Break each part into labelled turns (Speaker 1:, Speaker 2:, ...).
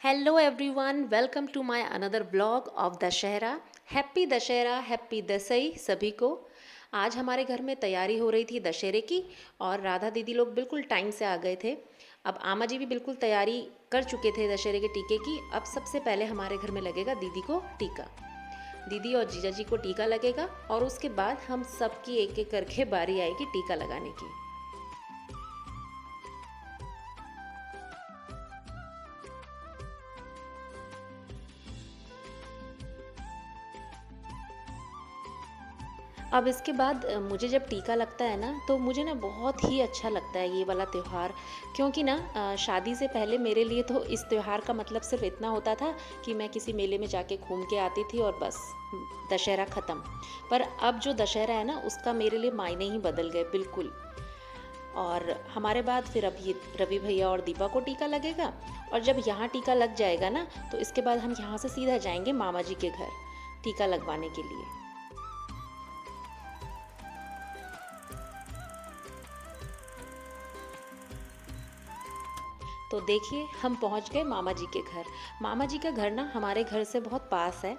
Speaker 1: Hello everyone, welcome to my another vlog of Dussehra. Happy Dussehra, happy Dashain सभी को। आज हमारे घर में तैयारी हो रही थी दशहरे की और राधा दीदी लोग बिल्कुल टाइम से आ गए थे। अब आमा जी भी बिल्कुल तैयारी कर चुके थे दशहरे के टीके की। अब सबसे पहले हमारे घर में लगेगा दीदी को टीका। दीदी और जीजा जी को टीका लगेगा और उसके बाद हम सबकी एक एक करके बारी आएगी टीका लगाने की। अब इसके बाद मुझे जब टीका लगता है ना तो मुझे ना बहुत ही अच्छा लगता है ये वाला त्यौहार। क्योंकि ना शादी से पहले मेरे लिए तो इस त्यौहार का मतलब सिर्फ इतना होता था कि मैं किसी मेले में जाके घूम के आती थी और बस दशहरा ख़त्म। पर अब जो दशहरा है ना उसका मेरे लिए मायने ही बदल गए बिल्कुल। और हमारे बाद फिर अब ये रवि भैया और दीपा को टीका लगेगा। और जब यहाँ टीका लग जाएगा ना तो इसके बाद हम यहाँ से सीधा जाएंगे मामा जी के घर टीका लगवाने के लिए। तो देखिए हम पहुंच गए मामा जी के घर। मामा जी का घर ना हमारे घर से बहुत पास है।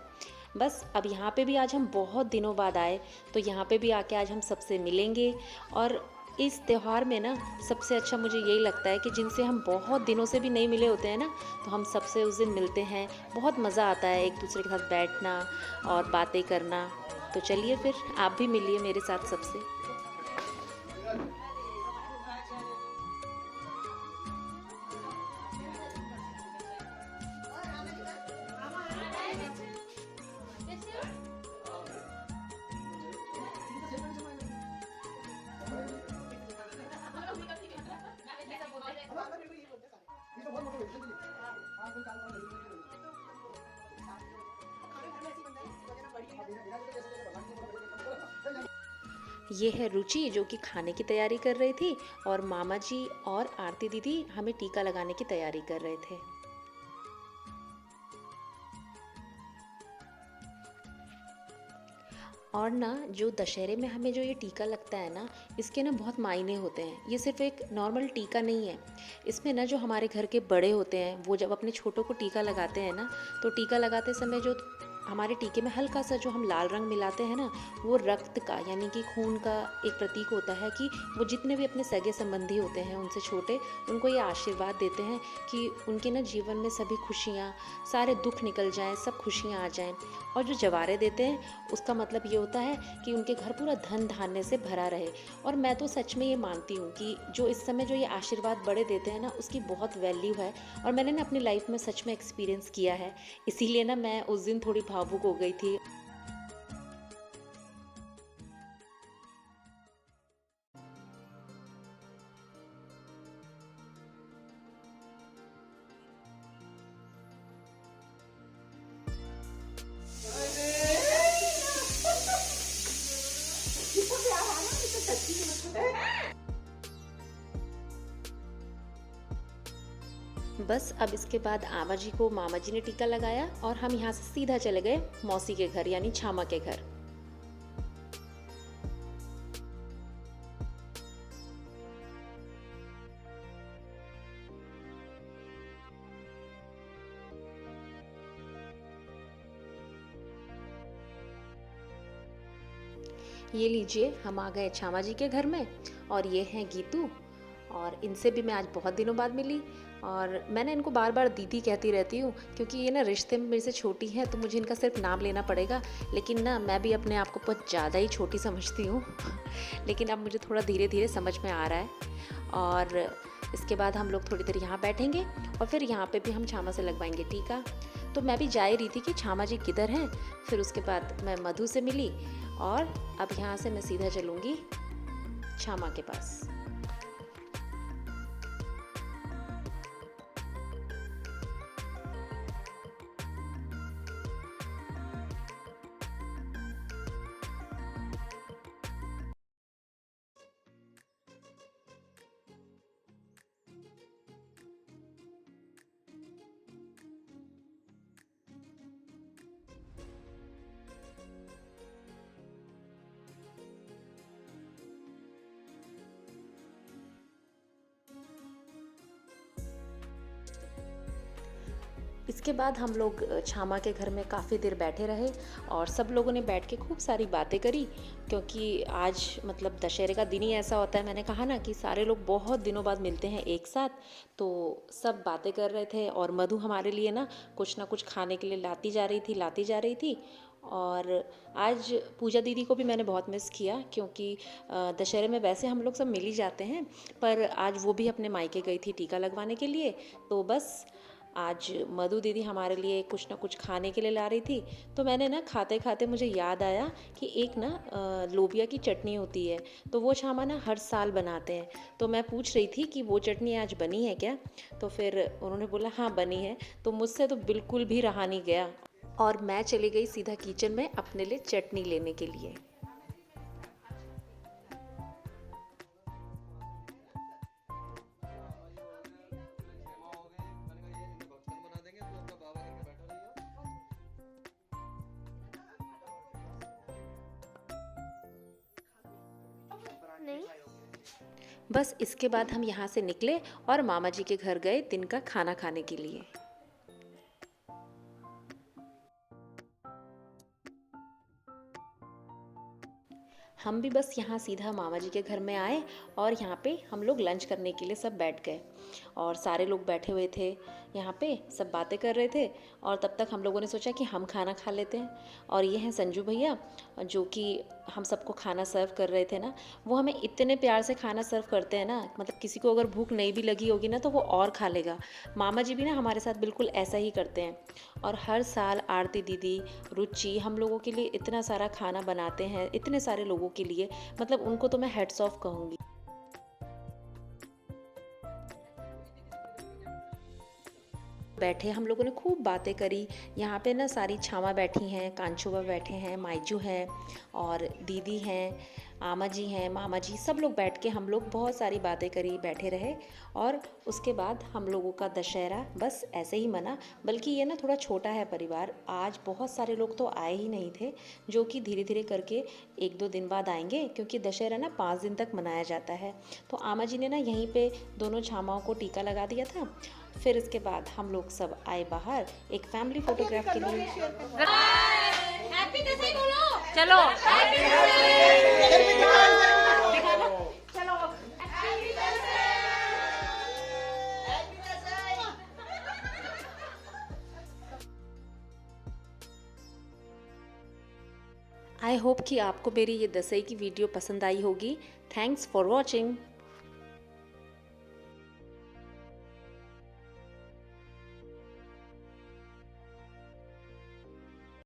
Speaker 1: बस अब यहाँ पे भी आज हम बहुत दिनों बाद आए तो यहाँ पे भी आके आज हम सबसे मिलेंगे। और इस त्यौहार में ना सबसे अच्छा मुझे यही लगता है कि जिनसे हम बहुत दिनों से भी नहीं मिले होते हैं ना तो हम सबसे उस दिन मिलते हैं। बहुत मज़ा आता है एक दूसरे के साथ बैठना और बातें करना। तो चलिए फिर आप भी मिलिए मेरे साथ सबसे। ये है रुचि जो कि खाने की तैयारी कर रही थी और मामा जी और आरती दीदी हमें टीका लगाने की तैयारी कर रहे थे। और ना जो दशहरे में हमें जो ये टीका लगता है ना इसके ना बहुत मायने होते हैं। ये सिर्फ एक नॉर्मल टीका नहीं है। इसमें ना जो हमारे घर के बड़े होते हैं वो जब अपने छोटों को टीका लगाते हैं ना तो टीका लगाते समय जो हमारे टीके में हल्का सा जो हम लाल रंग मिलाते हैं ना वो रक्त का यानी कि खून का एक प्रतीक होता है कि वो जितने भी अपने सगे संबंधी होते हैं उनसे छोटे उनको ये आशीर्वाद देते हैं कि उनके ना जीवन में सभी खुशियाँ सारे दुख निकल जाएं, सब खुशियाँ आ जाएं। और जो जवारे देते हैं उसका मतलब ये होता है कि उनके घर पूरा धन धान्य से भरा रहे। और मैं तो सच में ये मानती हूँ कि जो इस समय जो ये आशीर्वाद बड़े देते हैं ना उसकी बहुत वैल्यू है। और मैंने ना अपनी लाइफ में सच में एक्सपीरियंस किया है। इसीलिए ना मैं उस दिन थोड़ी भावुक हो गई थी। बस अब इसके बाद आमा जी को मामा जी ने टीका लगाया और हम यहाँ से सीधा चले गए मौसी के घर यानी छामा के घर। ये लीजिए हम आ गए छामा जी के घर में। और ये हैं गीतू। और इनसे भी मैं आज बहुत दिनों बाद मिली। और मैंने इनको बार बार दीदी कहती रहती हूँ क्योंकि ये ना रिश्ते में मेरे से छोटी हैं तो मुझे इनका सिर्फ नाम लेना पड़ेगा। लेकिन ना मैं भी अपने आप को बहुत ज़्यादा ही छोटी समझती हूँ लेकिन अब मुझे थोड़ा धीरे धीरे समझ में आ रहा है। और इसके बाद हम लोग थोड़ी देर यहाँ बैठेंगे और फिर यहाँ पे भी हम छामा से लगवाएंगे टीका। तो मैं भी जा ही रही थी कि छामा जी किधर हैं। फिर उसके बाद मैं मधु से मिली और अब यहाँ से मैं सीधा चलूँगी छामा के पास। इसके बाद हम लोग छामा के घर में काफ़ी देर बैठे रहे और सब लोगों ने बैठ के खूब सारी बातें करी, क्योंकि आज मतलब दशहरे का दिन ही ऐसा होता है। मैंने कहा ना कि सारे लोग बहुत दिनों बाद मिलते हैं एक साथ, तो सब बातें कर रहे थे और मधु हमारे लिए ना कुछ खाने के लिए लाती जा रही थी। और आज पूजा दीदी को भी मैंने बहुत मिस किया, क्योंकि दशहरे में वैसे हम लोग सब मिल ही जाते हैं, पर आज वो भी अपने मायके गई थी टीका लगवाने के लिए। तो बस आज मधु दीदी हमारे लिए कुछ ना कुछ खाने के लिए ला रही थी। तो मैंने ना खाते खाते मुझे याद आया कि एक ना लोबिया की चटनी होती है, तो वो छामा ना हर साल बनाते हैं। तो मैं पूछ रही थी कि वो चटनी आज बनी है क्या, तो फिर उन्होंने बोला हाँ बनी है। तो मुझसे तो बिल्कुल भी रहा नहीं गया और मैं चली गई सीधा किचन में अपने लिए चटनी लेने के लिए।
Speaker 2: नहीं।
Speaker 1: बस इसके बाद हम यहाँ से निकले और मामा जी के घर गए दिन का खाना खाने के लिए। हम भी बस यहाँ सीधा मामा जी के घर में आए और यहाँ पे हम लोग लंच करने के लिए सब बैठ गए और सारे लोग बैठे हुए थे यहाँ पे, सब बातें कर रहे थे। और तब तक हम लोगों ने सोचा कि हम खाना खा लेते हैं। और ये हैं संजू भैया, जो कि हम सबको खाना सर्व कर रहे थे ना। वो हमें इतने प्यार से खाना सर्व करते हैं ना, मतलब किसी को अगर भूख नहीं भी लगी होगी ना तो वो और खा लेगा। मामा जी भी ना हमारे साथ बिल्कुल ऐसा ही करते हैं। और हर साल आरती दीदी, रुचि हम लोगों के लिए इतना सारा खाना बनाते हैं, इतने सारे लोगों के लिए, मतलब उनको तो मैं हेड्स ऑफ कहूँगी। बैठे हम लोगों ने खूब बातें करी। यहाँ पे ना सारी छामा बैठी हैं, कांचुआ बैठे हैं, माइजू हैं और दीदी हैं, आमा जी हैं, मामा जी, सब लोग बैठ के हम लोग बहुत सारी बातें करी, बैठे रहे। और उसके बाद हम लोगों का दशहरा बस ऐसे ही मना। बल्कि ये ना थोड़ा छोटा है परिवार, आज बहुत सारे लोग तो आए ही नहीं थे, जो कि धीरे धीरे करके 1-2 दिन बाद आएंगे, क्योंकि दशहरा ना 5 दिन तक मनाया जाता है। तो आमा जी ने ना यहीं पे दोनों छामाओं को टीका लगा दिया था। फिर इसके बाद हम लोग सब आए बाहर एक फैमिली फोटोग्राफ के लिए।
Speaker 2: हैप्पी दशहरा बोलो। चलो।
Speaker 1: आई होप कि आपको मेरी ये दसई की वीडियो पसंद आई होगी। Thanks for watching.